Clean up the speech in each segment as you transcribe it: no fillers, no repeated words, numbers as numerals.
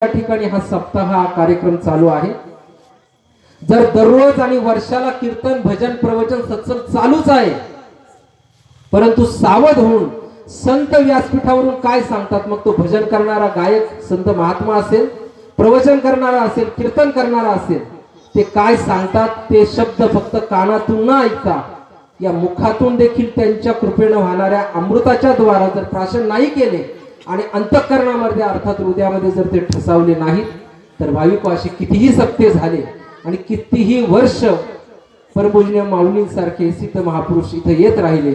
या ठिकाणी हा सप्ताह हा कार्यक्रम चालू आहे। जर दररोज आणि वर्षाला कीर्तन भजन प्रवचन सत्संग चालूच आहे, परंतु सावध होऊन संत व्यासपीठावरून काय सांगतात, मग तो भजन करणारा गायक संत महात्मा असेल, प्रवचन करणारा असेल, कीर्तन करणारा असेल, ते काय सांगतात ते शब्द फक्त कानातून न ऐकता या मुखातून देखील त्यांच्या कृपेने वाहणाऱ्या अमृताच्या द्वारा जर प्राशन नाही केले आणि अंतःकरणामध्ये अर्थात हृदयामध्ये जर ते ठसावले नाहीत, तर भाविक असे कितीही सत्य झाले आणि कितीही वर्ष परमपूज्य माऊलींसारखे सिद्ध महापुरुष इथे येत राहिले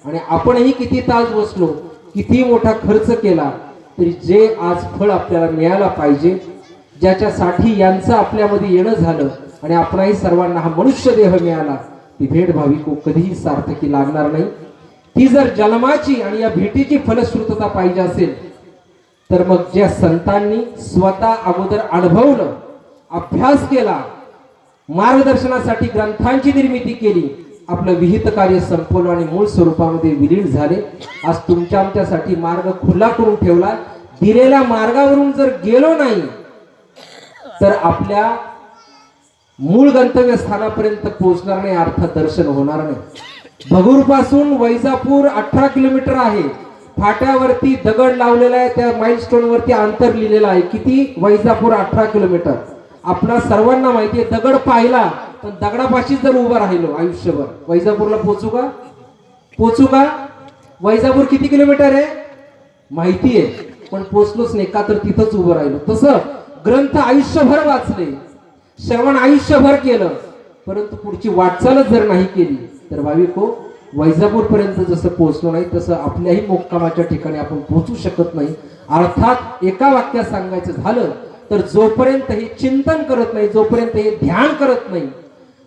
आणि आपणही किती तास बसलो, किती मोठा खर्च केला, तरी जे आज फळ आपल्याला मिळायला पाहिजे, ज्याच्यासाठी यांचं आपल्यामध्ये येणं झालं आणि आपणाही सर्वांना हा मनुष्य देह मिळाला, ती भेट भाविको कधीही सार्थकी लागणार नाही। ती जर जन्माची आणि या भेटीची फलश्रुतता पाहिजे असेल, तर मग ज्या संतांनी स्वतः अगोदर अनुभवलं, अभ्यास केला, मार्गदर्शनासाठी ग्रंथांची निर्मिती केली, आपलं विहित कार्य संपवलं आणि मूळ स्वरूपामध्ये विलीन झाले, आज तुमच्या आमच्यासाठी मार्ग खुला करून ठेवला। दिलेल्या मार्गावरून जर गेलो नाही तर आपल्या मूळ गंतव्य स्थानापर्यंत पोहोचणार नाही, अर्थात दर्शन होणार नाही। भगूर पासून वैजापूर 18 किलोमीटर आहे। फाट्यावरती दगड लावलेला आहे, त्या माइलस्टोन वरती अंतर लिहिलेलं आहे किती, वैजापूर 18 किलोमीटर। आपल्या सर्वांना माहिती आहे, दगड पाहिला पण दगडापाशी जर उभं राहिलो आयुष्यभर, वैजापूरला पोचू का? वैजापूर किती किलोमीटर आहे माहिती आहे, पण पोचलोच नाही का, तर तिथंच उभं राहिलो। तसं ग्रंथ आयुष्यभर वाचले, श्रवण आयुष्यभर केलं, परंतु पुढची वाटचालच जर नाही केली तर भाविको वैजापूर पर्यंत जसं पोहोचलो नाही तसं आपल्याही मुक्कामाच्या ठिकाणी आपण पोहोचू शकत नाही। अर्थात एका वाक्यात सांगायचं झालं तर जोपर्यंत हे चिंतन करत नाही, जोपर्यंत हे ध्यान करत नाही,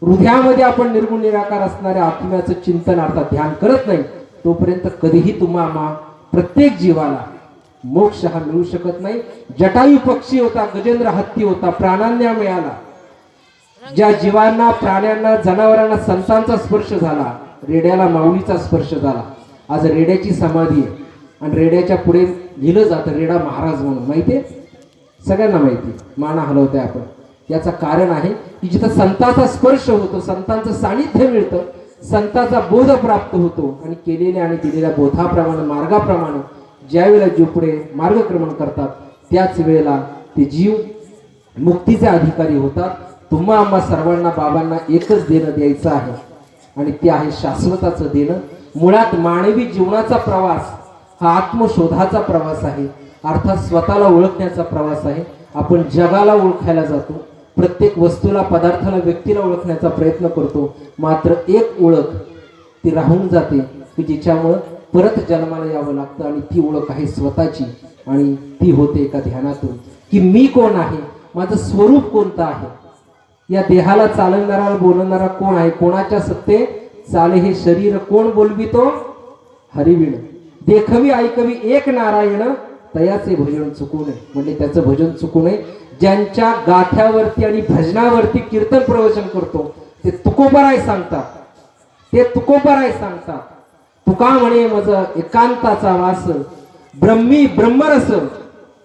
हृदयामध्ये आपण निर्गुण निराकार असणाऱ्या आत्म्याचं चिंतन अर्थात ध्यान करत नाही, तोपर्यंत कधीही तुम्हाला प्रत्येक जीवाला मोक्ष हा मिळू शकत नाही। जटायू पक्षी होता, गजेंद्र हत्ती होता, प्राणांना मिळाला। ज्या जीवांना, प्राण्यांना, जनावरांना संतांचा स्पर्श झाला, रेड्याला माऊलीचा स्पर्श झाला। आज रेड्याची समाधी आहे आणि रेड्याच्या पुढे लिहिलं जातं रेडा महाराज म्हणून, माहितीये सगळ्यांना माहिती, माना हलवते आपण। याचं कारण आहे की जिथं संतांचा स्पर्श होतो, संतांचं सानिध्य मिळतं, संतांचा बोध प्राप्त होतो आणि केलेल्या आणि दिलेल्या बोधाप्रमाणे, मार्गाप्रमाणे ज्या वेळेला जीव पुढे मार्गक्रमण करतात, त्याच वेळेला ते जीव मुक्तीचे अधिकारी होतात। तुम्हा आम्हा सर्वांना बाबांना एकच देणं द्यायचं आहे आणि ते आहे शाश्वताचं देणं। मुळात मानवी जीवनाचा प्रवास हा आत्मशोधाचा प्रवास आहे, अर्थात स्वतःला ओळखण्याचा प्रवास आहे। आपण जगाला ओळखायला जातो, प्रत्येक वस्तूला, पदार्थाला, व्यक्तीला ओळखण्याचा प्रयत्न करतो, मात्र एक ओळख ती राहून जाते की जिच्यामुळं परत जन्माला यावं लागतं आणि ती ओळख आहे स्वतःची आणि ती होते एका ध्यानातून की मी कोण आहे, माझं स्वरूप कोणतं आहे, या देहाला चालवणारा बोलणारा कोण आहे, कोणाच्या सत्ते चाले हे शरीर कोण बोलवितो, हरिविण देखवी ऐकवी एक नारायण, तयाचे भजन चुकू नये, म्हणजे त्याचं भजन चुकू नये। ज्यांच्या गाथ्यावरती आणि भजनावरती कीर्तन प्रवचन करतो ते तुकोबराय सांगतात, ते तुकोबराय सांगतात। तुका म्हणे मज एकांताचा वास ब्रह्मी ब्रह्मरस,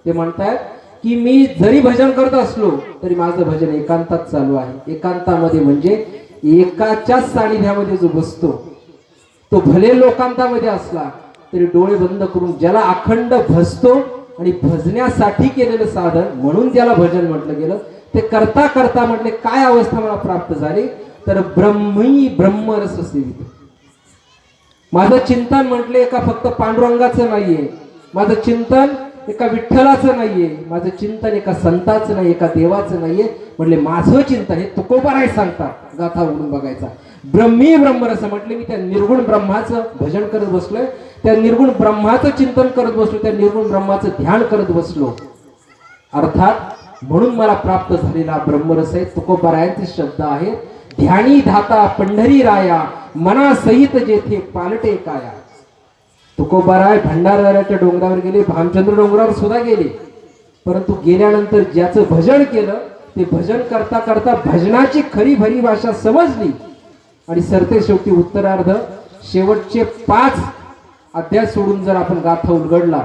ते म्हणतात की मी जरी भजन करत असलो तरी माझं भजन एकांतात चालू आहे। एकांतामध्ये म्हणजे एकाच्याच सानिध्यामध्ये जो बसतो तो भले लोकांतामध्ये असला तरी डोळे बंद करून ज्याला अखंड भजतो आणि भजण्यासाठी केलेलं साधन म्हणून त्याला भजन म्हटलं गेलं। ते करता करता म्हटले काय अवस्था मला प्राप्त झाली, तर ब्रह्मी ब्रह्मरस सेवित। माझं चिंतन म्हटले एका फक्त पांडुरंगाचं नाहीये, माझं चिंतन एका विठ्ठलाचं नाहीये, माझं चिंतन एका संताचं नाही, एका देवाचं नाहीये, म्हटले माझं चिंतन हे तुकोबाराय सांगतात, गाथा उघडून बघायचा। ब्रह्मी ब्रह्मरस म्हटले मी त्या निर्गुण ब्रह्माचं भजन करत बसलोय, त्या निर्गुण ब्रह्माचं चिंतन करत बसलो, त्या निर्गुण ब्रह्माचं ध्यान करत बसलो, अर्थात म्हणून मला प्राप्त झालेला ब्रह्मरस आहे। तुकोबारायांचे शब्द आहेत, ध्यानी धाता पंढरी राया, मना सहित जेथे पालटे काया। तुकोबाराय भंडारदऱ्याच्या डोंगरावर गेले, भामचंद्र डोंगरावर सुद्धा गेले, परंतु गेल्यानंतर ज्याचं भजन केलं ते भजन करता करता भजनाची खरी भरी भाषा समजली आणि सरते शेवटी उत्तरार्ध शेवटचे 5 अध्याय सोडून जर आपण गाथा उलगडला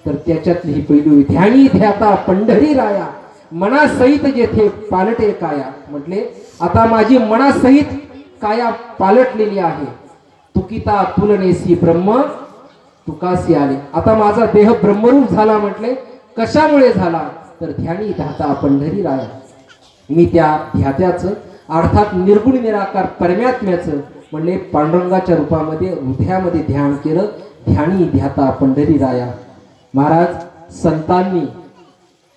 तर त्याच्यातली ही पहिली ध्यानी ध्याता पंढरी राया मनासहित जेथे पालटे काया. म्हटले आता माझी मनासहित काया पालटलेली आहे. तुकिता तुलनेसी ब्रह्म तुकासी आले. आता माझा देह ब्रह्मरूप झाला. म्हटले कशामुळे झाला तर ध्यानी ध्याता पंढरी राया. मी त्या ध्यात्याचं अर्थात निर्गुण निराकार परमात्म्याचं म्हणले पांडुरंगाच्या रूपामध्ये हृदयामध्ये ध्यान केलं. ध्यानी ध्याता पंढरी राया. महाराज संतांनी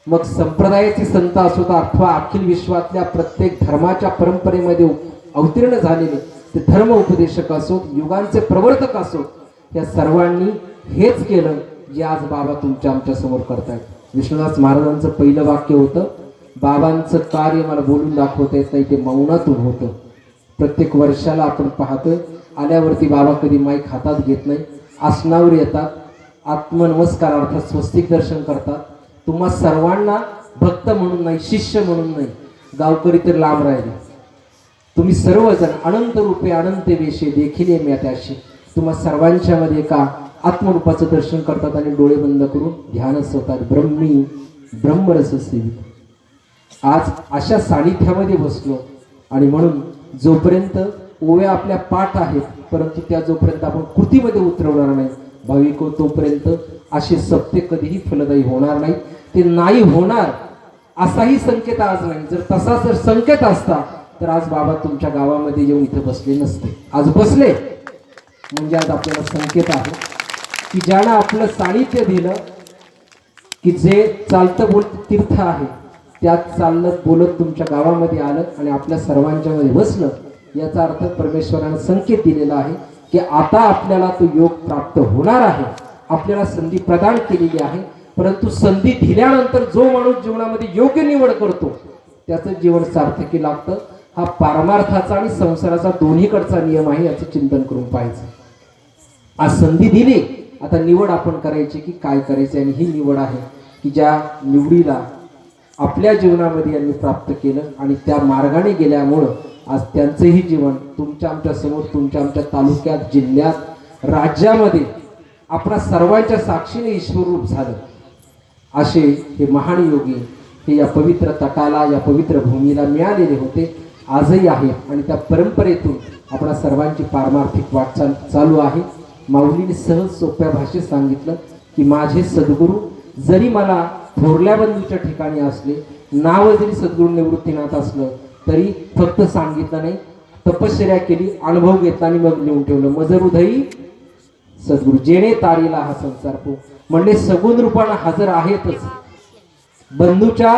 मग संप्रदायाचे संत असोत अथवा अखिल विश्वातल्या प्रत्येक धर्माच्या परंपरेमध्ये अवतीर्ण झालेले ते धर्म उपदेशक असोत युगांचे प्रवर्तक असोत या सर्वांनी हेच केलं जे आज बाबा तुमच्या आमच्या समोर करतायत. विष्णुदास महाराजांचं पहिलं वाक्य होतं बाबांचं कार्य मला बोलून दाखवता येत नाही ते मौनातून होतं. प्रत्येक वर्षाला आपण पाहतोय आल्यावरती बाबा कधी माईक हातात घेत नाही. आसनावर येतात आत्मनमस्कार अर्थात स्वस्तिक दर्शन करतात. तुम्हा सर्वांना भक्त म्हणून नाही शिष्य म्हणून नाही गावकरी तर लांब राहिले. तुम्ही सर्वजण अनंत रूपे अनंत वेशे देखील मी त्याशी तुम्हा सर्वांच्या मध्ये एका आत्मरूपाचं दर्शन करतात आणि डोळे बंद करून ध्यानच होतात. ब्रह्मी ब्रह्मरस सेवित. आज अशा सानिध्यामध्ये बसलो आणि म्हणून जोपर्यंत ओव्या आपल्या पाठ आहेत परंतु त्या जोपर्यंत आपण कृतीमध्ये उतरवणार नाही भाविक तोपर्यंत असे सप्ते कधीही फलदायी होणार नाही. ते नाही होणार असाही संकेत आज नाही. जर तसा जर संकेत असता तर आज बाबा तुमच्या गावामध्ये येऊन इथं बसले नसते. आज बसले म्हणजे आज आपल्याला संकेत आहे की ज्यानं आपलं सानिध्य दिलं की जे चालतं बोलत तीर्थ आहे त्यात चालत बोलत तुमच्या गावामध्ये आलं आणि आपल्या सर्वांच्या मध्ये बसलं. याचा अर्थ परमेश्वराने संकेत दिलेला आहे की आता आपल्याला तो योग प्राप्त होणार आहे. आपल्याला संधी प्रदान केलेली आहे. परंतु संधी दिल्यानंतर जो माणूस जीवनामध्ये योग्य निवड करतो त्याचं जीवन सार्थकी लागतं. हा पारमार्थाचा आणि संसाराचा दोन्हीकडचा नियम आहे. याचं चिंतन करून पाहायचं. आज संधी दिली आता निवड आपण करायची की काय करायचं आणि ही निवड आहे की ज्या निवडीला आपल्या जीवनामध्ये यांनी प्राप्त केलं आणि त्या मार्गाने गेल्यामुळं आज त्यांचंही जीवन तुमच्या आमच्या समोर तुमच्या आमच्या तालुक्यात जिल्ह्यात राज्यामध्ये आपल्या सर्वांच्या साक्षीने ईश्वररूप झालं. असे हे महान योगी हे या पवित्र तटाला या पवित्र भूमीला मिळालेले होते आजही आहेत आणि त्या परंपरेतून आपल्या सर्वांची पारमार्थिक वाटचाल चालू आहे. माऊलीने सहज सोप्या भाषेत सांगितलं की माझे सद्गुरू जरी मला थोरल्या बंधूच्या ठिकाणी असले नाव जरी सद्गुरू निवृत्तीनाथ असलं तरी फक्त सांगितलं नाही तपश्चर्या केली अनुभव घेतला आणि मग लिहून ठेवलं. मजर उदयी सद्गुरू जेणे तारीला हा संसार पो. म्हणजे सगुण रूपाने हजर आहेतच बंधूच्या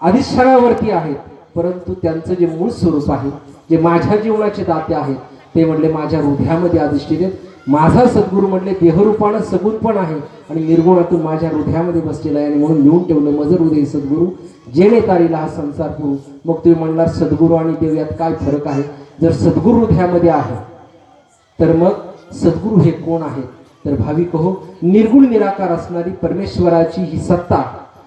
अधिष्ठानावरती आहेत परंतु त्यांचं जे मूळ स्वरूप आहे जे माझ्या जीवनाचे दाते आहेत ते म्हणले माझ्या हृदयामध्ये अधिष्ठित आहेत. माझा सद्गुरू म्हणले देहरूपानं सगुण पण आहे आणि निर्गुणातून माझ्या हृदयामध्ये बसलेला आहे आणि म्हणून लिहून ठेवलं मजर उदयी सद्गुरू जेणे तारीला हा संसार पो. मग तुम्ही म्हणणार सद्गुरू आणि देव यात काय फरक आहे. जर सद्गुरू हृदयामध्ये आहे तर मग सद्गुरू हे कोण आहेत तर भाविक हो निर्गुण निराकार असणारी परमेश्वराची ही सत्ता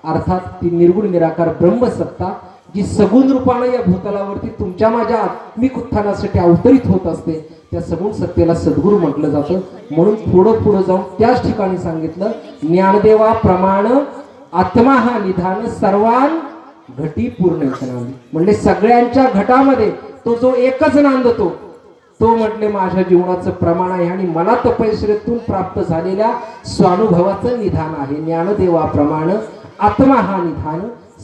अर्थात ती निर्गुण निराकार ब्रह्मसत्ता जी सगुण रूपाने या भूतलावरती तुमच्या माझ्या आत्मिक उत्थानासाठी अवतरित होत असते त्या सगुण सत्तेला सद्गुरू म्हटलं जातं. म्हणून पुढं जाऊन त्याच ठिकाणी सांगितलं ज्ञानदेवा प्रमाण आत्मा हा निधान सर्वान घटी पूर्ण म्हणजे सगळ्यांच्या घटामध्ये तो जो एकच नांदतो तो म्हटले माझ्या जीवनाचं प्रमाण आहे आणि मला तपश्चर्येतून प्राप्त झालेल्या स्वानुभवाचं निधान आहे. ज्ञानदेवा प्रमाण आत्मा हा निधान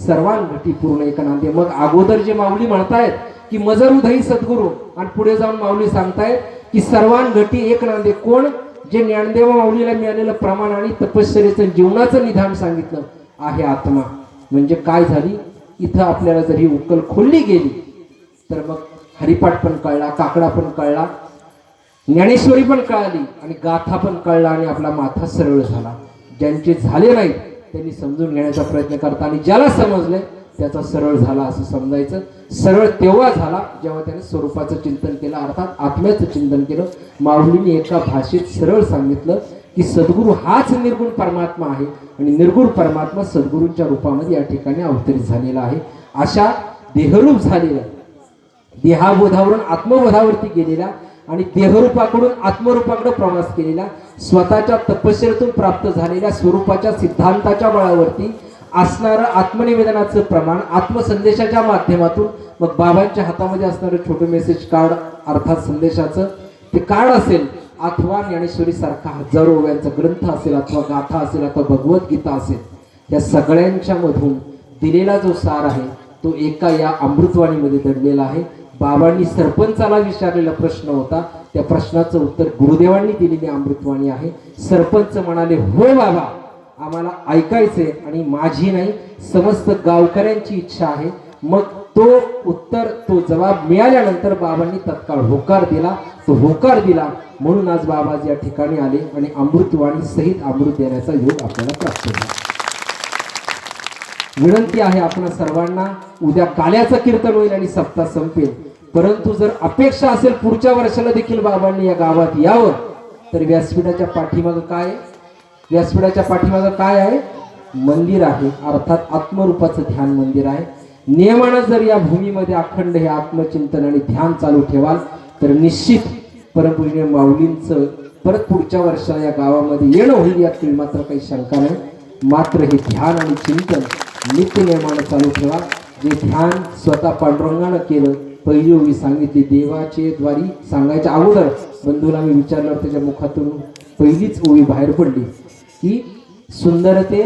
सर्वांघटी पूर्ण एक नांदे. मग अगोदर जे माऊली म्हणतायत की मजर उदयी सद्गुरू आणि पुढे जाऊन माऊली सांगतायत की सर्वांघटी एक नांदे. कोण जे ज्ञानदेवा माऊलीला मिळालेलं प्रमाण आणि तपश्चर्येचं जीवनाचं निधान सांगितलं आहे आत्मा. म्हणजे काय झाली इथं आपल्याला जर ही उकल खोलली गेली तर मग हरिपाठ पण कळला काकडा पण कळला ज्ञानेश्वरी पण कळाली आणि गाथा पण कळला आणि आपला माथा सरळ झाला. ज्यांचे झाले नाहीत त्यांनी समजून घेण्याचा प्रयत्न करता आणि ज्याला समजले त्याचा सरळ झाला असं समजायचं. सरळ तेव्हा झाला जेव्हा त्याने स्वरूपाचं चिंतन केलं अर्थात आत्म्याचं चिंतन केलं. माऊलीने एका भाषेत सरळ सांगितलं की सद्गुरू हाच निर्गुण परमात्मा आहे आणि निर्गुण परमात्मा सद्गुरूंच्या रूपामध्ये या ठिकाणी अवतरित झालेला आहे. अशा देहरूप झालेल्या देहाबोधावरून आत्मबोधावरती गेलेल्या आणि देहरूपाकडून आत्मरूपाकडे प्रवास केलेला, स्वतःच्या तपश्चर्येतून प्राप्त झालेल्या स्वरूपाच्या सिद्धांताच्या बळावरती असणारं आत्मनिवेदनाचं प्रमाण आत्मसंदेशाच्या माध्यमातून, मग बाबांच्या हातामध्ये असणारं छोटं मेसेज कार्ड अर्थात संदेशाचं ते कार्ड असेल, अथवा ज्ञानेश्वरी सारखा हजारो ओव्यांचा ग्रंथ असेल, अथवा गाथा असेल, अथवा भगवद्गीता असेल, या सगळ्यांच्या मधून दिलेला जो सार आहे तो एका या अमृतवाणीमध्ये दडलेला आहे. बाबांनी सरपंचाला विचारलेला प्रश्न होता, त्या प्रश्नाचं उत्तर गुरुदेवांनी दिलेली अमृतवाणी आहे. सरपंच म्हणाले, हो बाबा, आम्हाला ऐकायचंय आणि माझी नाही समस्त गावकऱ्यांची इच्छा आहे. मग तो उत्तर, तो जबाब मिळाल्यानंतर बाबांनी तत्काळ होकार दिला. तो होकार दिला म्हणून आज बाबा या ठिकाणी आले आणि अमृतवाणी सहित अमृत देण्याचा योग आपल्याला प्राप्त झाला. विनंती आहे आपण सर्वांना, उद्या काल्याचं कीर्तन होईल आणि सप्ताह संपेल, परंतु जर अपेक्षा असेल पुढच्या वर्षाला देखील बाबांनी या गावात यावं, तर व्यासपीठाच्या पाठीमागं काय, व्यासपीठाच्या पाठीमागं काय आहे, मंदिर आहे, अर्थात आत्मरूपाचं ध्यान मंदिर आहे. नियमानं जर या भूमीमध्ये अखंड हे आत्मचिंतन आणि ध्यान चालू ठेवाल तर निश्चित परमपूजनीय माऊलींचं परत पुढच्या वर्षाला या गावामध्ये येणं होईल, यात मात्र काही शंका नाही. मात्र हे ध्यान आणि चिंतन नित्य नियमानं चालू ठेवा. जे ध्यान स्वतः पांडुरंगानं केलं, पहिली ओवी सांगितली देवाचे द्वारी, सांगायच्या अगोदर बंधूला मी विचारलं, त्याच्या मुखातून पहिलीच ओवी बाहेर पडली की सुंदर ते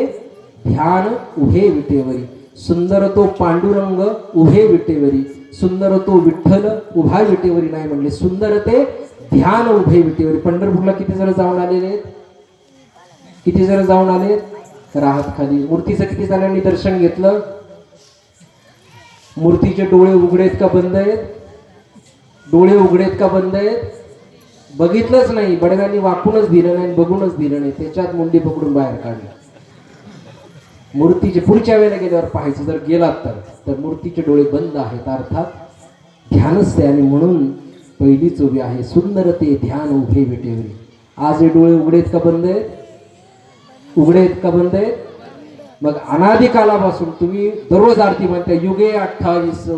ध्यान उभे विटेवरी, सुंदर तो पांडुरंग उभे विटेवरी, सुंदर तो विठ्ठल उभा विटेवरी नाही म्हणले, सुंदर ते ध्यान उभे विटेवरी. पंढरपूरला किती जण जाऊन आलेले आहेत, किती जण जाऊन आले राहत खाली. मूर्तीचं किती जणांनी दर्शन घेतलं, मूर्तीचे डोळे उघडेत का बंद आहेत, डोळे उघडेत का बंद आहेत, बघितलंच नाही, बडव्यांनी वाकूनच दिलं नाही, बघूनच दिलं नाही, त्याच्यात मुंडी पकडून बाहेर काढली. मूर्तीचे पुढच्या वेळेला गेल्यावर पाहायचं, जर गेलात तर मूर्तीचे डोळे बंद आहेत, अर्थात ध्यानच ते. आणि म्हणून पहिलीच उभी आहे, सुंदर ते ध्यान उभे विटेवरी. आज हे डोळे उघडेत का बंद आहेत, उघडेत का बंद आहेत. मग अनादी कालापासून तुम्ही दररोज आरती म्हणता, युगे 28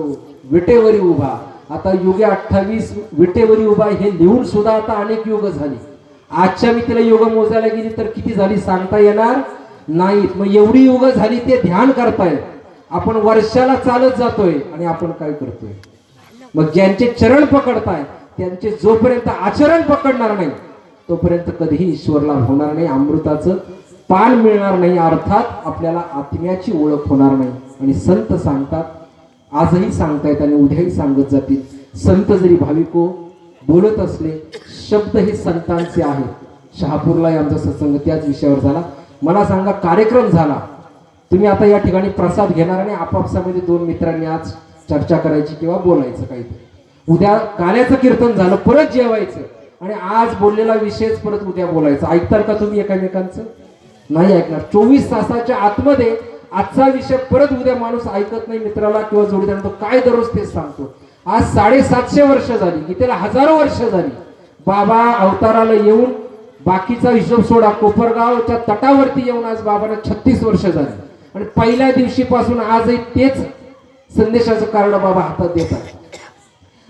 विटेवरी उभा. आता युगे 28 विटेवरी उभा हे लिहून सुद्धा आता अनेक युग झाली. आजच्या मी तिला युग मोजायला गेली तर किती झाली सांगता येणार नाहीत. मग एवढी युग झाली ते ध्यान करतायत, आपण वर्षाला चालत जातोय आणि आपण काय करतोय. मग ज्यांचे चरण पकडताय त्यांचे जोपर्यंत आचरण पकडणार नाही तोपर्यंत कधीही ईश्वरला होणार नाही, अमृताचं पान मिळणार नाही, अर्थात आपल्याला आत्म्याची ओळख होणार नाही. आणि संत सांगतात, आजही सांगतायत आणि उद्याही सांगत जातील, संत जरी भाविको बोलत असले, शब्द हे संतांचे आहेत. शहापूरला आमचा सत्संग त्याच विषयावर झाला. मला सांगा, कार्यक्रम झाला, तुम्ही आता या ठिकाणी प्रसाद घेणार आणि आपापसामध्ये दोन मित्रांनी आज चर्चा करायची किंवा बोलायचं काहीतरी. उद्या काल्याचं कीर्तन झालं, परत जेवायचं आणि आज बोललेला विषयच परत उद्या बोलायचं. ऐकताल का तुम्ही एकमेकांचं? नाही ऐकणार. 24 तासाच्या आतमध्ये आजचा विषय परत उद्या माणूस ऐकत नाही मित्राला किंवा जोडीदाराला, काय दररोज तेच सांगतो. आज 750 वर्ष झाली, गीतेला हजारो वर्ष झाली. बाबा अवताराला येऊन बाकीचा हिशोब सोडा, कोपरगावच्या तटावरती येऊन आज बाबांना 36 वर्ष झाली आणि पहिल्या दिवशीपासून आजही तेच संदेशाचं कारण बाबा हातात देतात.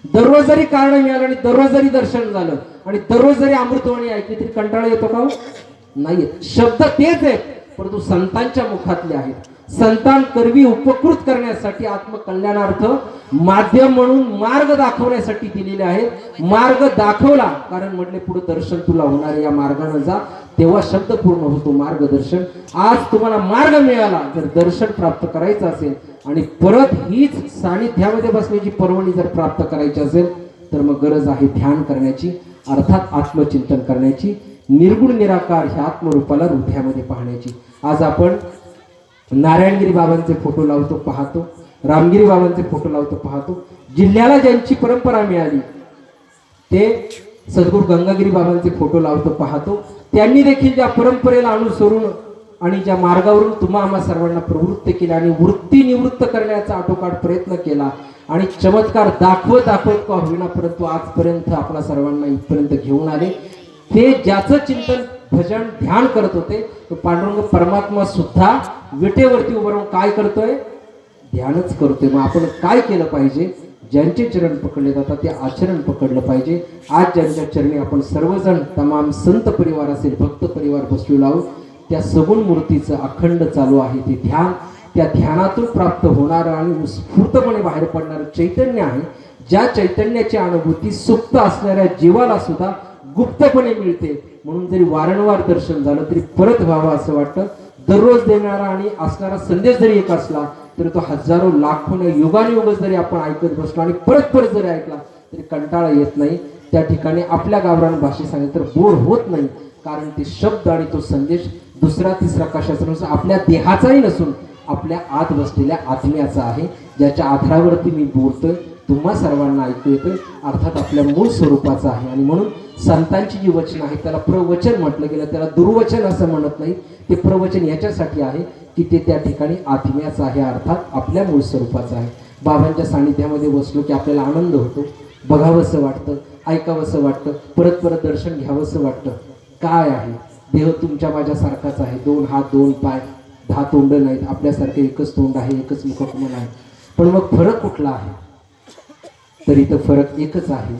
दररोज जरी कारण मिळालं आणि दररोज जरी दर्शन झालं आणि दररोज जरी अमृतवाणी ऐकली तरी कंटाळा येतो का? नाही. शब्द तेच आहेत परंतु संतांच्या मुखातले आहेत. संतांकरवी उपकृत करण्यासाठी, आत्मकल्याणार्थ माध्यम म्हणून मार्ग दाखवण्यासाठी दिलेले आहेत. मार्ग दाखवला कारण म्हटले पुढे दर्शन तुला होणार, या मार्गाने जा, तेव्हा शब्द पूर्ण होतो मार्गदर्शन. आज तुम्हाला मार्ग मिळाला, जर दर्शन प्राप्त करायचं असेल आणि परत हीच सानिध्यामध्ये बसण्याची पर्वणी जर प्राप्त करायची असेल तर मग गरज आहे ध्यान करण्याची, अर्थात आत्मचिंतन करण्याची, निर्गुण निराकार ह्या आत्मरूपाला हृदयामध्ये पाहण्याची. आज आपण नारायणगिरी बाबांचे फोटो लावतो पाहतो, रामगिरी बाबांचे फोटो लावतो पाहतो. जिल्ह्याला ज्यांची परंपरा मिळाली ते सद्गुरू गंगागिरी बाबांचे फोटो लावतो पाहतो. त्यांनी देखील ज्या परंपरेला अनुसरून आणि ज्या मार्गावरून तुम्हा आम्हा सर्वांना प्रवृत्त केला आणि वृत्ती निवृत्त करण्याचा आटोकाट प्रयत्न केला आणि चमत्कार दाखवत का होईना परंतु आजपर्यंत आपल्या सर्वांना इथपर्यंत घेऊन आले. ते ज्याचं चिंतन भजन ध्यान करत होते तो पांडुरंग परमात्मा सुद्धा विटेवरती उभं राहून काय करतोय? ध्यानच करतोय. मग आपण काय केलं पाहिजे? ज्यांचे चरण पकडले जातात ते आचरण पकडलं पाहिजे. आज ज्यांच्या चरणी आपण सर्वजण तमाम संत परिवार असेल, भक्त परिवार बसलेलो आहोत, त्या सगुण मूर्तीचं अखंड चालू आहे ते ध्यान. त्या ध्यानातून प्राप्त होणारं आणि उत्स्फूर्तपणे बाहेर पडणारं चैतन्य आहे, ज्या चैतन्याची अनुभूती सुप्त असणाऱ्या जीवाला सुद्धा गुप्तपणे मिळते. म्हणून जरी वारंवार दर्शन झालं तरी परत व्हावं असं वाटतं. दररोज देणारा आणि असणारा संदेश जरी एक असला तरी तो हजारो लाखोने युगानुयुग जरी आपण ऐकत बसलो आणि परत परत जरी ऐकला तरी कंटाळा येत नाही. त्या ठिकाणी आपल्या गावरान भाषेत सांगितलं तर बोर होत नाही, कारण ते शब्द आणि तो संदेश दुसरा तिसरा कशाचा नसून आपल्या देहाचाही नसून आपल्या आत बसलेल्या आत्म्याचा आहे, ज्याच्या आधारावरती मी बोलतोय, तुम्हा सर्वांना ऐकू येतोय, अर्थात आपल्या मूळ स्वरूपाचा आहे. आणि म्हणून संतांची जी वचन आहे त्याला प्रवचन म्हटलं गेलं, त्याला दुर्वचन असं म्हणत नाही. ते प्रवचन याच्यासाठी आहे की ते त्या ठिकाणी आत्म्याचं आहे, अर्थात आपल्या मूळ स्वरूपाचं आहे. बाबांच्या सानिध्यामध्ये बसलो की आपल्याला आनंद होतो, बघावंसं वाटतं, ऐकावंसं वाटतं, परत परत दर्शन घ्यावंसं वाटतं. काय आहे देह तुमच्या माझ्यासारखाच आहे, 2 हात 2 पाय 10 तोंड नाहीत, आपल्यासारखे एकच तोंड आहे, एकच मुखकमल आहे. पण मग फरक कुठला आहे? तर इथं फरक एकच आहे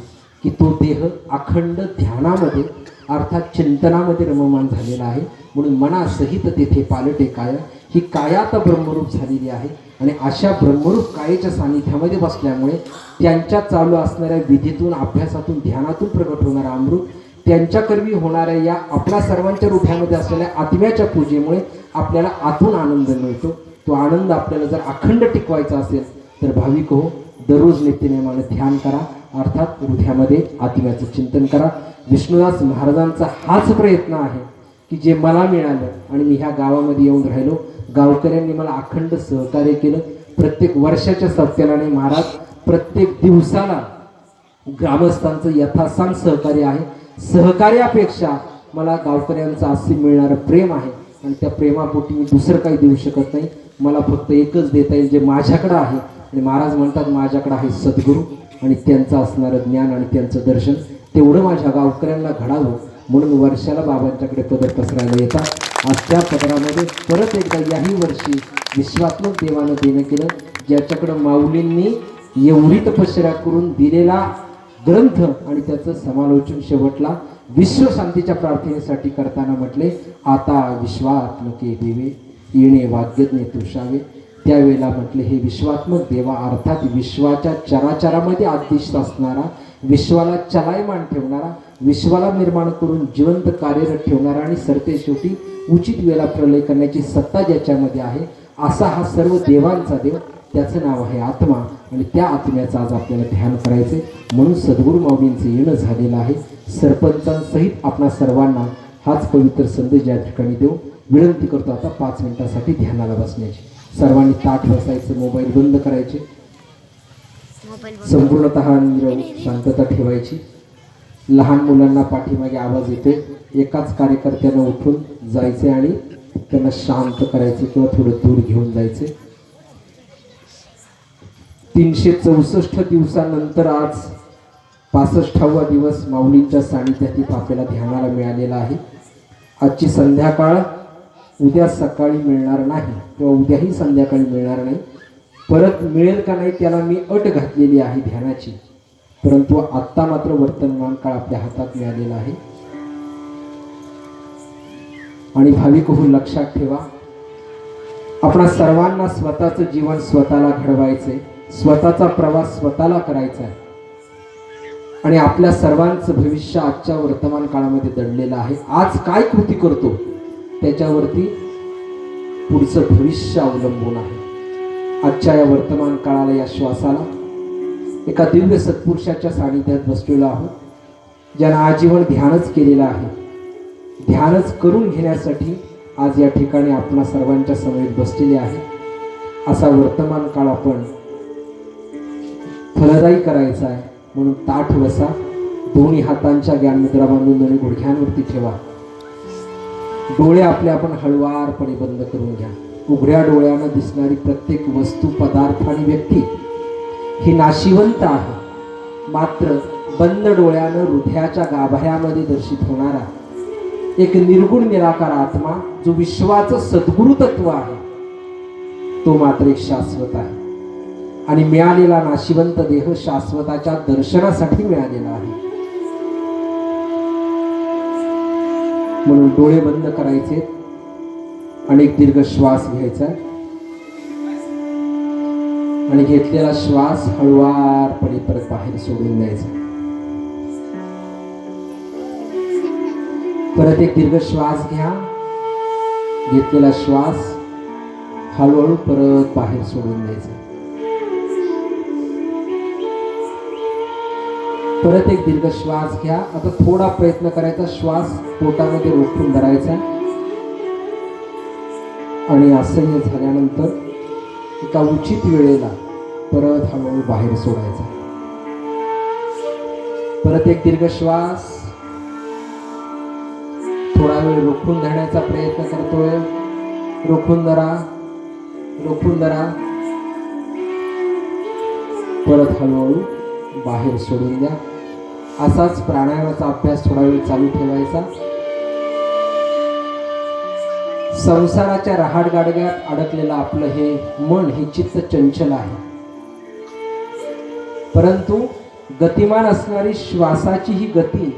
की तो देह अखंड ध्यानामध्ये अर्थात चिंतनामध्ये रममान झालेला आहे. म्हणून मनासहित तेथे पालटे काया, ही काया आता ब्रह्मरूप झालेली आहे. आणि अशा ब्रह्मरूप कायेच्या सानिध्यामध्ये बसल्यामुळे त्यांच्या चालू असणाऱ्या विधीतून, अभ्यासातून, ध्यानातून प्रगट होणारा अमृत, त्यांच्याकरवी होणाऱ्या या आपल्या सर्वांच्या हृदयामध्ये असलेल्या आत्म्याच्या पूजेमुळे आपल्याला आतून आनंद मिळतो. तो आनंद आपल्याला जर अखंड टिकवायचा असेल तर भाविक हो, दररोज नित्यनेमाने ध्यान करा, अर्थात हृदयामध्ये आत्म्याचं चिंतन करा. विष्णुदास महाराजांचा हाच प्रयत्न आहे की जे मला मिळालं आणि मी ह्या गावामध्ये येऊन राहिलो, गावकऱ्यांनी मला अखंड सहकार्य केलं. प्रत्येक वर्षाच्या सप्त्यालाने महाराज प्रत्येक दिवसाला ग्रामस्थांचं यथासांग सहकार्य आहे. सहकार्यापेक्षा मला गावकऱ्यांचं असे मिळणारं प्रेम आहे आणि त्या प्रेमापोटी मी दुसरं काही देऊ शकत नाही. मला फक्त एकच देता येईल जे माझ्याकडं आहे. आणि महाराज म्हणतात माझ्याकडं आहे सद्गुरू आणि त्यांचं असणारं ज्ञान आणि त्यांचं दर्शन, तेवढं माझ्या गावकऱ्यांना घडावं म्हणून वर्षाला बाबांच्याकडे पदर पसरायला येतात. आजच्या पदरामध्ये परत एकदा याही वर्षी विश्वात्मक देवानं देणं केलं, ज्याच्याकडं माऊलींनी एवढी तपश्चर्या करून दिलेला ग्रंथ आणि त्याचं समालोचन शेवटला विश्वशांतीच्या प्रार्थनेसाठी करताना म्हटले, आता विश्वात्मके देवे येणे वाग्यज्ञ तुषावे. त्यावेळेला म्हटले हे विश्वात्मक देवा, अर्थात विश्वाच्या चराचरामध्ये आदिष्ट असणारा, विश्वाला चलायमान ठेवणारा, विश्वाला निर्माण करून जिवंत कार्यरत ठेवणारा आणि सरते शेवटी उचित वेळेला प्रलय करण्याची सत्ता ज्याच्यामध्ये आहे, असा हा सर्व देवांचा देव, त्याचं नाव आहे आत्मा. आणि त्या आत्म्याचं आज आपल्याला ध्यान करायचे. म्हणून सद्गुरू माऊलींचं येणं झालेलं आहे. सरपंचांसहित आपणा सर्वांना हाच पवित्र संदेश या ठिकाणी देऊ विनंती करतो. आता 5 मिनिटासाठी ध्यानाला बसण्याची. सर्वांनी ताठ बसायचं, मोबाईल बंद करायचे, संपूर्णतः शांतता ठेवायची. लहान मुलांना पाठीमागे आवाज येतो, एकाच कार्यकर्त्यानं उठून जायचे आणि त्यांना शांत करायचे किंवा थोडं दूर घेऊन जायचे. 364 दिवसानंतर आज 65वा दिवस माऊलींच्या सानिध्यात आपल्याला ध्यानाला मिळालेला आहे. आजची संध्याकाळ उद्या सकाळी मिळणार नाही किंवा उद्याही संध्याकाळी मिळणार नाही. परत मिळेल का नाही त्याला मी अट घातलेली आहे ध्यानाची, परंतु आत्ता मात्र वर्तमान काळ आपल्या हातात मिळालेला आहे. आणि भाविक हो, लक्षात ठेवा, आपणा सर्वांना स्वतःचं जीवन स्वतःला घडवायचंय, स्वतःचा प्रवास स्वतःला करायचा आहे. आणि आपल्या सर्वांचं भविष्य आजच्या वर्तमान काळामध्ये दडलेलं आहे. आज काय कृती करतो त्याच्यावरती पुढचं भविष्य अवलंबून आहे. आजच्या या वर्तमान काळाला, या श्वासाला एका दिव्य सत्पुरुषाच्या सानिध्यात बसलेलो आहोत, ज्यानं आजीवन ध्यानच केलेलं आहे. ध्यानच करून घेण्यासाठी आज या ठिकाणी आपण सर्वांच्या समवेत बसलेले आहे. असा वर्तमान काळ आपण फलदायी करायचा आहे. म्हणून ताठ बसा, दोन्ही हातांच्या ज्ञानमुद्रा बांधून दोन्ही गुडघ्यांवरती ठेवा. डोळे आपले आपण हळुवारपणे बंद करून घ्या. उघड्या डोळ्यानं दिसणारी प्रत्येक वस्तू, पदार्थ आणि व्यक्ती ही नाशिवंत आहे. मात्र बंद डोळ्यानं हृदयाच्या गाभाऱ्यामध्ये दर्शित होणारा एक निर्गुण निराकार आत्मा, जो विश्वाचं सद्गुरु तत्व आहे, तो मात्र एक शाश्वत आहे. आणि मिळालेला नाशिवंत देह शाश्वताच्या दर्शनासाठी मिळालेला आहे. म्हणून डोळे बंद करायचे आणि एक दीर्घ श्वास घ्यायचा आणि घेतलेला श्वास हळुवारपणे परत बाहेर सोडून द्यायचा. परत एक दीर्घ श्वास घ्या. घेतलेला श्वास हळूहळू परत बाहेर सोडून द्यायचा. परत एक दीर्घ श्वास घ्या. आता थोडा प्रयत्न करायचा श्वास पोटामध्ये रोखून धरायचा आणि असह्य झाल्यानंतर एका उचित वेळेला परत हळूहळू बाहेर सोडायचा. परत एक दीर्घ श्वास. थोडा वेळ रोखून धरण्याचा प्रयत्न करतोय. रोखून धरा, रोखून धरा. परत हळूहळू बाहेर सोडून द्या. असाच प्राणायामाचा अभ्यास थोडा वेळ चालू ठेवायचा. संसाराच्या रहाटगाडग्यात अडकलेलं आपलं हे मन, हे चित्त चंचल आहे. परंतु गतिमान असणारी श्वासाची ही गती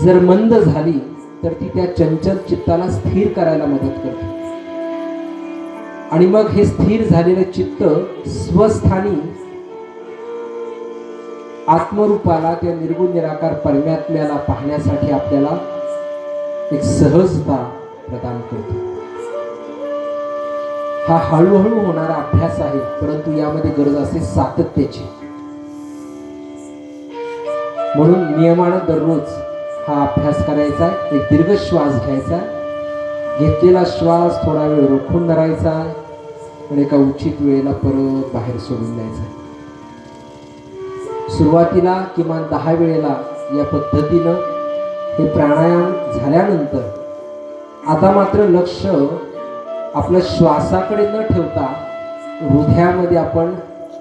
जर मंद झाली तर ती त्या चंचल चित्ताला स्थिर करायला मदत करते. आणि मग हे स्थिर झालेलं चित्त स्वस्थानी आत्मरूपाला, त्या निर्गुण निराकार परमात्म्याला पाहण्यासाठी आपल्याला एक सहजता प्रदान करतो. हा हळूहळू होणारा अभ्यास आहे, परंतु यामध्ये गरज असते सातत्याची. म्हणून नियमानं दररोज हा अभ्यास करायचा. एक दीर्घ श्वास घ्यायचा. घेतलेला श्वास थोडा वेळ रोखून धरायचा आणि एका उचित वेळेला परत बाहेर सोडून द्यायचा. सुरुवातीला किमान 10 वेळेला या पद्धतीनं हे प्राणायाम झाल्यानंतर आता मात्र लक्ष आपल्या श्वासाकडे न ठेवता हृदयामध्ये आपण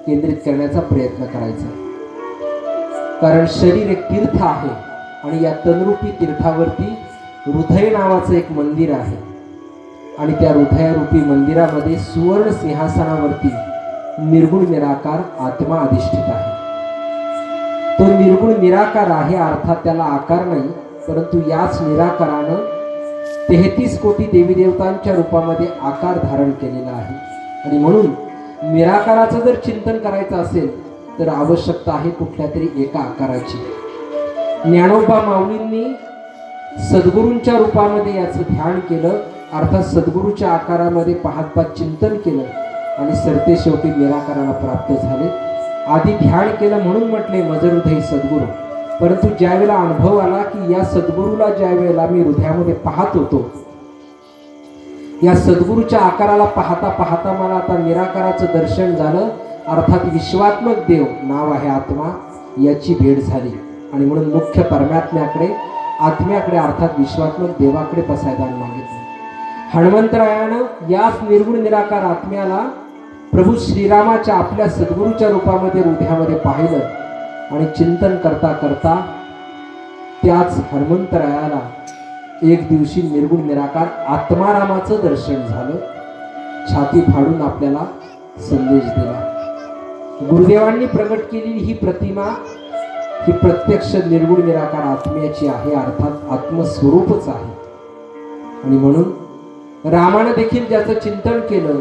केंद्रित करण्याचा प्रयत्न करायचा. कारण शरीर एक तीर्थ आहे आणि या तनरूपी तीर्थावरती हृदय नावाचं एक मंदिर आहे आणि त्या हृदयारूपी मंदिरामध्ये सुवर्ण सिंहासनावरती निर्गुण निराकार आत्मा अधिष्ठित आहे. तो निर्गुण निराकार आहे, अर्थात त्याला आकार नाही, परंतु याच निराकारानं 33 कोटी देवी देवतांच्या रूपामध्ये आकार धारण केलेला आहे. आणि म्हणून निराकाराचं जर चिंतन करायचं असेल तर आवश्यकता आहे कुठल्या तरी एका आकाराची. ज्ञानोबा माऊलींनी सद्गुरूंच्या रूपामध्ये याचं ध्यान केलं, अर्थात सद्गुरूच्या आकारामध्ये पाहत पाहत चिंतन केलं आणि सरते शेवटी निराकाराला प्राप्त झाले. आधी ध्यान केलं म्हणून म्हटले मज हृदय सद्गुरू. परंतु ज्यावेळेला अनुभव आला की या सद्गुरूला ज्या वेळेला मी हृदयामध्ये पाहत होतो, या सद्गुरूच्या आकाराला पाहता पाहता मला आता निराकाराचं दर्शन झालं, अर्थात विश्वात्मक देव नाव आहे आत्मा, याची भेट झाली. आणि म्हणून मुख्य परमात्म्याकडे, आत्म्याकडे अर्थात विश्वात्मक देवाकडे पसायदान मागितलं. हनुमंतरायानं याच निर्गुण निराकार आत्म्याला प्रभू श्रीरामाच्या आपल्या सद्गुरूच्या रूपामध्ये हृदयामध्ये पाहिलं आणि चिंतन करता करता त्याच हनुमंतरायाला एक दिवशी निर्गुण निराकार आत्मारामाचं दर्शन झालं. छाती फाडून आपल्याला संदेश दिला. गुरुदेवांनी प्रगट केलेली ही प्रतिमा ही प्रत्यक्ष निर्गुण निराकार आत्म्याची आहे, अर्थात आत्मस्वरूपच आहे. आणि म्हणून रामानं देखील ज्याचं चिंतन केलं,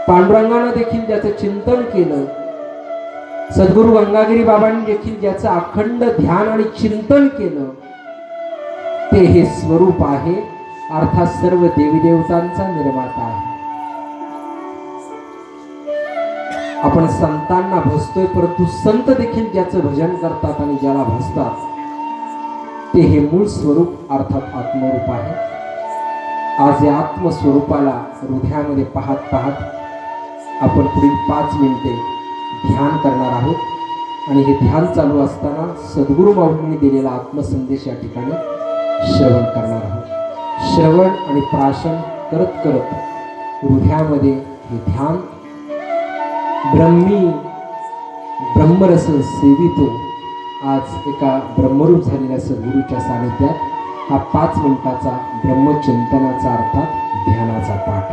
पांडुरंगानं देखील ज्याचं चिंतन केलं, सद्गुरू गंगागिरी बाबांनी देखील ज्याचं अखंड ध्यान आणि चिंतन केलं, ते हे स्वरूप आहे, अर्थात सर्व देवी देवतांचा निर्माता आहे. आपण संतांना भजतोय, परंतु संत देखील ज्याचं भजन करतात आणि ज्याला भजतात ते हे मूळ स्वरूप अर्थात आत्मरूप आहे. आज या आत्मस्वरूपाला हृदयामध्ये पाहत पाहत आपण पुढील 5 मिनिटे ध्यान करणार आहोत आणि हे ध्यान चालू असताना सद्गुरू माऊलींनी दिलेला आत्मसंदेश या ठिकाणी श्रवण करणार आहोत. श्रवण आणि प्राशन करत करत हृदयामध्ये हे ध्यान ब्रह्मी ब्रह्मरस सेवितो आज एका ब्रह्मरूप झालेल्या सद्गुरूच्या सानिध्यात हा 5 मिनिटाचा ब्रह्मचिंतनाचा अर्थात ध्यानाचा पाठ.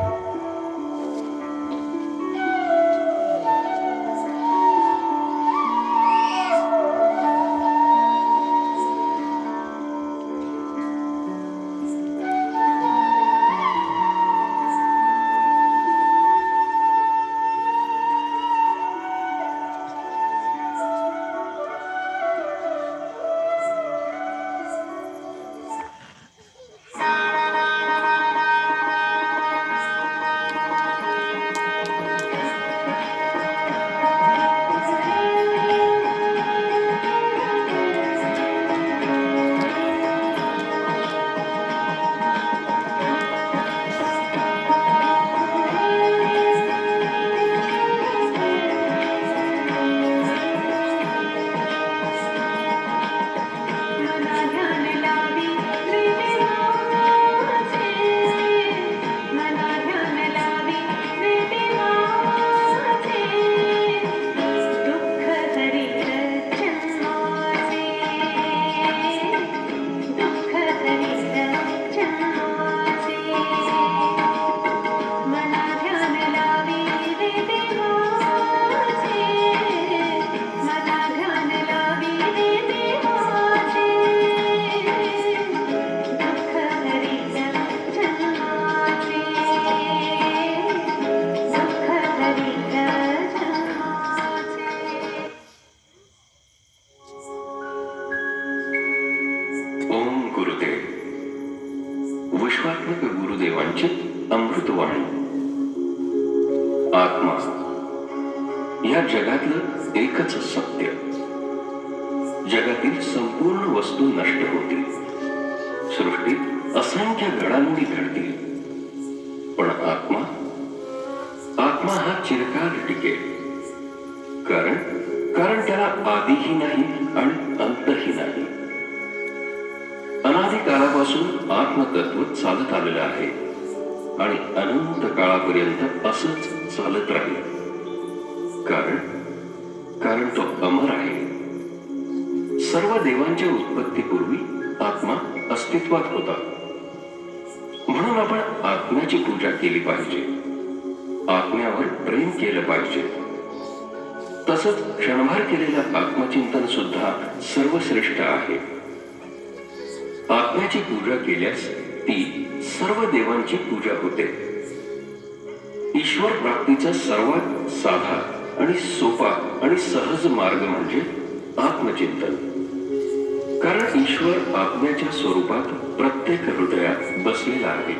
या जगातलं एकच सत्य. जगातील संपूर्ण वस्तू नष्ट होतील, सृष्टीत असंख्य घडामोडी घडतील, पण आत्मा हा चिरकाल टिकेल. कारण त्याला आदिही नाही आणि अंतही नाही. अनादी काळापासून आत्मतत्व चालत आलेलं आहे आणि अनंत काळापर्यंत असंच चालत राहील. कारण तो अमर आहे. सर्व देवांच्या उत्पत्तीपूर्वी आत्मा अस्तित्वात होता. म्हणून आपण आत्म्याची पूजा केली पाहिजे, आत्म्यावर प्रेम केलं पाहिजे. तसंच क्षणभर केलेलं आत्मचिंतन सुद्धा सर्वश्रेष्ठ आहे. आत्म्याची पूजा केल्यास ती सर्व देवांची पूजा होते. ईश्वर प्राप्तीचा सर्वात साधा आणि सोपा आणि सहज मार्ग म्हणजे आत्मचिंतन. कारण ईश्वर आत्म्याच्या स्वरूपात प्रत्येक हृदयात बसलेला आहे.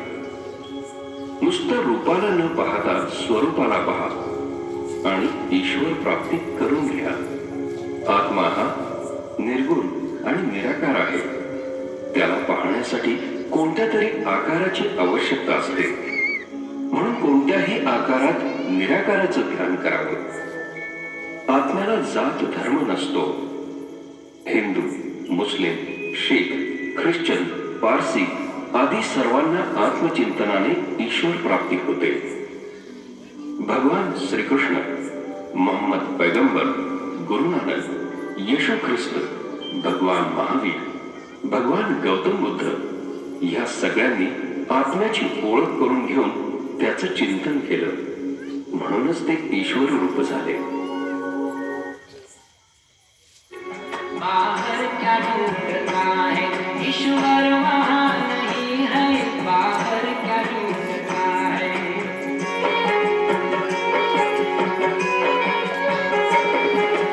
नुसतं रूपाला न पाहता स्वरूपाला पहा आणि ईश्वर प्राप्ती करून घ्या. आत्मा हा निर्गुण आणि निराकार आहे. त्याला पाहण्यासाठी कोणत्या तरी आकाराची आवश्यकता असते. म्हणून कोणत्याही आकारात निराकाराचं ध्यान करावं. आत्म्याला जात धर्म नसतो. हिंदू, मुस्लिम, शीख, ख्रिश्चन, पारसी आदी सर्वांना आत्मचिंतनाने ईश्वर प्राप्ती होते. भगवान श्रीकृष्ण, मोहम्मद पैगंबर, गुरु नानक, येशू ख्रिस्त, भगवान महावीर, भगवान गौतम बुद्ध या सगळ्यांनी आत्म्याची ओळख करून घेऊन त्याचं चिंतन केलं. म्हणूनच ते ईश्वर रूप झाले. बाहर क्या ढूंढता है ईश्वर वहाँ नहीं है. बाहर क्या ढूंढता है.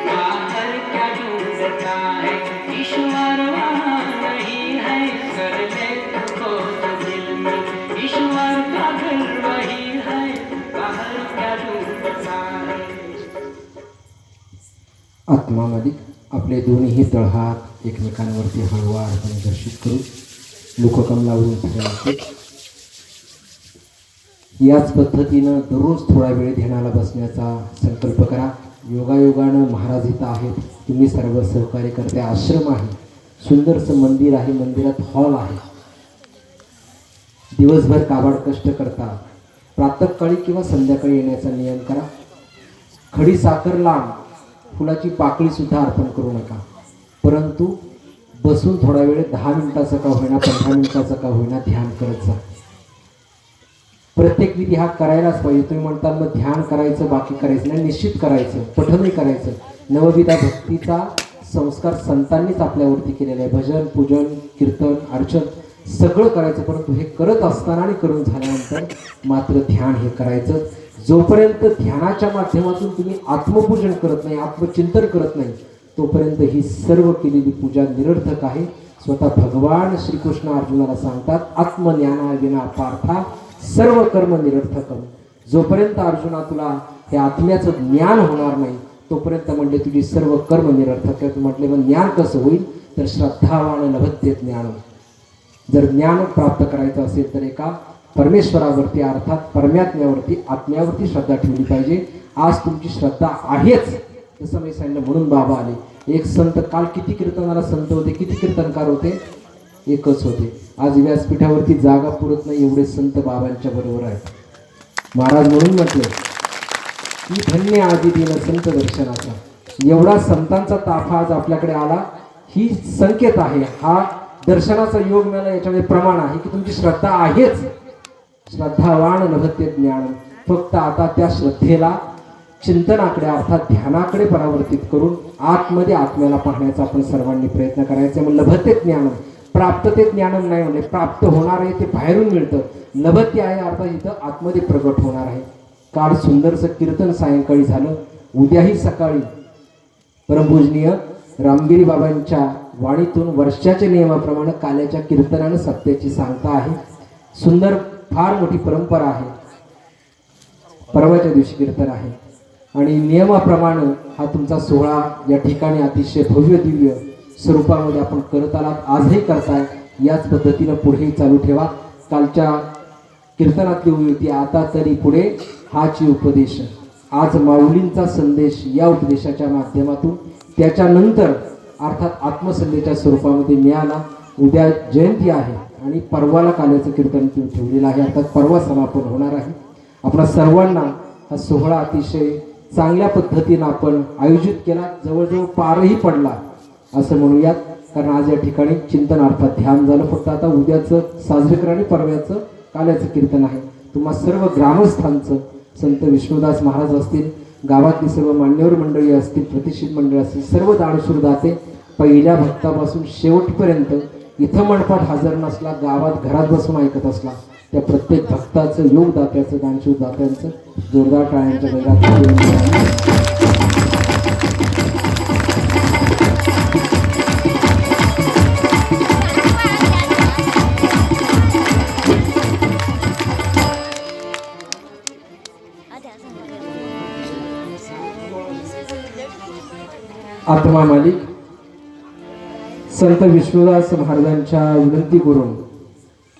बाहर क्या ढूंढता है ईश्वर वहाँ नहीं है. कर ले तू खोज दिल में ईश्वर का घर वही है. बाहर क्या ढूंढता है. आत्मामध्ये आपले दोन्ही तळहात एकमेकांवरती हळूवारपणे दर्शित करून लोककमलावरून फिरायचे. याच पद्धतीनं दररोज थोडा वेळ ध्यानाला बसण्याचा संकल्प करा. योगायोगानं महाराज इथं आहेत, तुम्ही सर्व सहकार्य करते. आश्रम आहे, सुंदरसं मंदिर आहे, मंदिरात हॉल आहे. दिवसभर काबाड कष्ट करता. प्रातःकाळी किंवा संध्याकाळी येण्याचा नियम करा. खडी साखर लांब, फुलाची पाकळी सुद्धा अर्पण करू नका. परंतु बसून थोडा वेळ 10 मिनिटाचा का होईना, 15 मिनिटाचा का होईना ध्यान करत जा. प्रत्येक विधी हा करायलाच पाहिजे. तुम्ही म्हणता मग ध्यान करायचं बाकी करायचं नाही, निश्चित करायचं, पठणही करायचं. नवविधा भक्तीचा संस्कार संतांनीच आपल्यावरती केलेला आहे. भजन, पूजन, कीर्तन, अर्चन सगळं करायचं. परंतु हे करत असताना आणि करून झाल्यानंतर मात्र ध्यान हे करायचं. जोपर्यंत ध्यानाच्या माध्यमातून तुम्ही आत्मपूजन करत नाही, आत्मचिंतन करत नाही, तोपर्यंत ही सर्व केलेली पूजा निरर्थक आहे. स्वतः भगवान श्रीकृष्ण अर्जुनाला सांगतात, आत्मज्ञाना विना पार्था सर्व कर्म निरर्थकम. जोपर्यंत अर्जुना तुला हे आत्म्याचं ज्ञान होणार नाही तोपर्यंत म्हणले तुझी सर्व कर्म निरर्थक आहेत. म्हटले मग ज्ञान कसं होईल, तर श्रद्धावान लभते ज्ञान. जर ज्ञान प्राप्त करायचं असेल तर एका परमेश्वरावरती अर्थात परमात्म्यावरती, आत्म्यावरती श्रद्धा ठेवली पाहिजे. आज तुमची श्रद्धा आहेच, जसं मी सांगितलं म्हणून बाबा आले. एक संत, काल किती कीर्तनाला संत होते, किती कीर्तनकार होते, एकच होते. आज व्यासपीठावरती जागा पुरत नाही, एवढे संत बाबांच्या बरोबर आहेत. महाराज म्हणून म्हटले की धन्य आदि दिन संत दर्शनाचा. एवढा संतांचा ताफा आज आपल्याकडे आला, ही संकेत आहे. हा दर्शनाचा योग मिळाला, याच्यामध्ये प्रमाण आहे की तुमची श्रद्धा आहेच. श्रद्धावान लभते ज्ञान. फक्त आता त्या श्रद्धेला चिंतनाकडे अर्थात ध्यानाकडे परावर्तित करून आतमध्ये आत्म्याला पाहण्याचा आपण सर्वांनी प्रयत्न करायचा. मग लभते ज्ञान, प्राप्त ते ज्ञानम नाही म्हणले, प्राप्त होणार आहे ते बाहेरून मिळतं. लभते आहे अर्थात इथं आतमध्ये प्रगट होणार आहे. काल सुंदरसं कीर्तन सायंकाळी झालं. उद्याही सकाळी परमपूजनीय रामगिरी बाबांच्या वाणीतून वर्षाच्या नियमाप्रमाणे काल्याच्या कीर्तनानं सत्याची सांगता आहे. सुंदर फार मोठी परंपरा आहे. परवाच्या दिवशी कीर्तन आहे. आणि नियमाप्रमाणे हा तुमचा सोहळा या ठिकाणी अतिशय भव्य दिव्य स्वरूपामध्ये आपण करत आलात, आजही करताय. याच पद्धतीनं पुढेही चालू ठेवा. कालच्या कीर्तनातली ओवी होती, आता तरी पुढे हाची उपदेश. आज माऊलींचा संदेश या उपदेशाच्या माध्यमातून त्याच्यानंतर अर्थात आत्मसंदेशाच्या स्वरूपामध्ये मिळाला. उद्या जयंती आहे आणि परवाला काल्याचं कीर्तन ठेवलेलं आहे, अर्थात परवा समापन होणार आहे. आपल्या सर्वांना हा सोहळा अतिशय चांगल्या पद्धतीनं आपण आयोजित केला, जवळजवळ पारही पडला असं म्हणूयात. कारण आज या ठिकाणी चिंतन अर्थात ध्यान झालं. फक्त आता उद्याचं साजरे आणि परव्याचं काल्याचं कीर्तन आहे. तुम्हा सर्व ग्रामस्थांचं, संत विष्णुदास महाराज असतील, गावातली सर्व मान्यवर मंडळी असतील, प्रतिष्ठित मंडळी असतील, सर्व दानशूर दाते पहिल्या भक्तापासून शेवटपर्यंत इथं मंडपात हजर नसला, गावात घरात बसून ऐकत असला, त्या प्रत्येक भक्ताचं, योगदात्याचं, दानशूर दात्यांचं जोरदार टाळ्यांच्या गजरात आत्मा मालिक संत विष्णुदास महाराजांच्या विनंती करून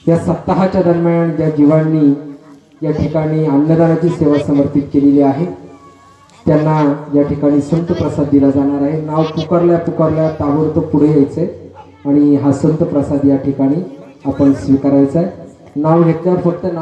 या सप्ताहाच्या दरम्यान ज्या जीवांनी या ठिकाणी अन्नदानाची सेवा समर्पित केलेली आहे त्यांना या ठिकाणी संत प्रसाद दिला जाणार आहे. नाव पुकारल्या ताबडतोब पुढे यायचंय आणि हा संत प्रसाद या ठिकाणी आपण स्वीकारायचा आहे. नाव घेतल्यावर फक्त नाव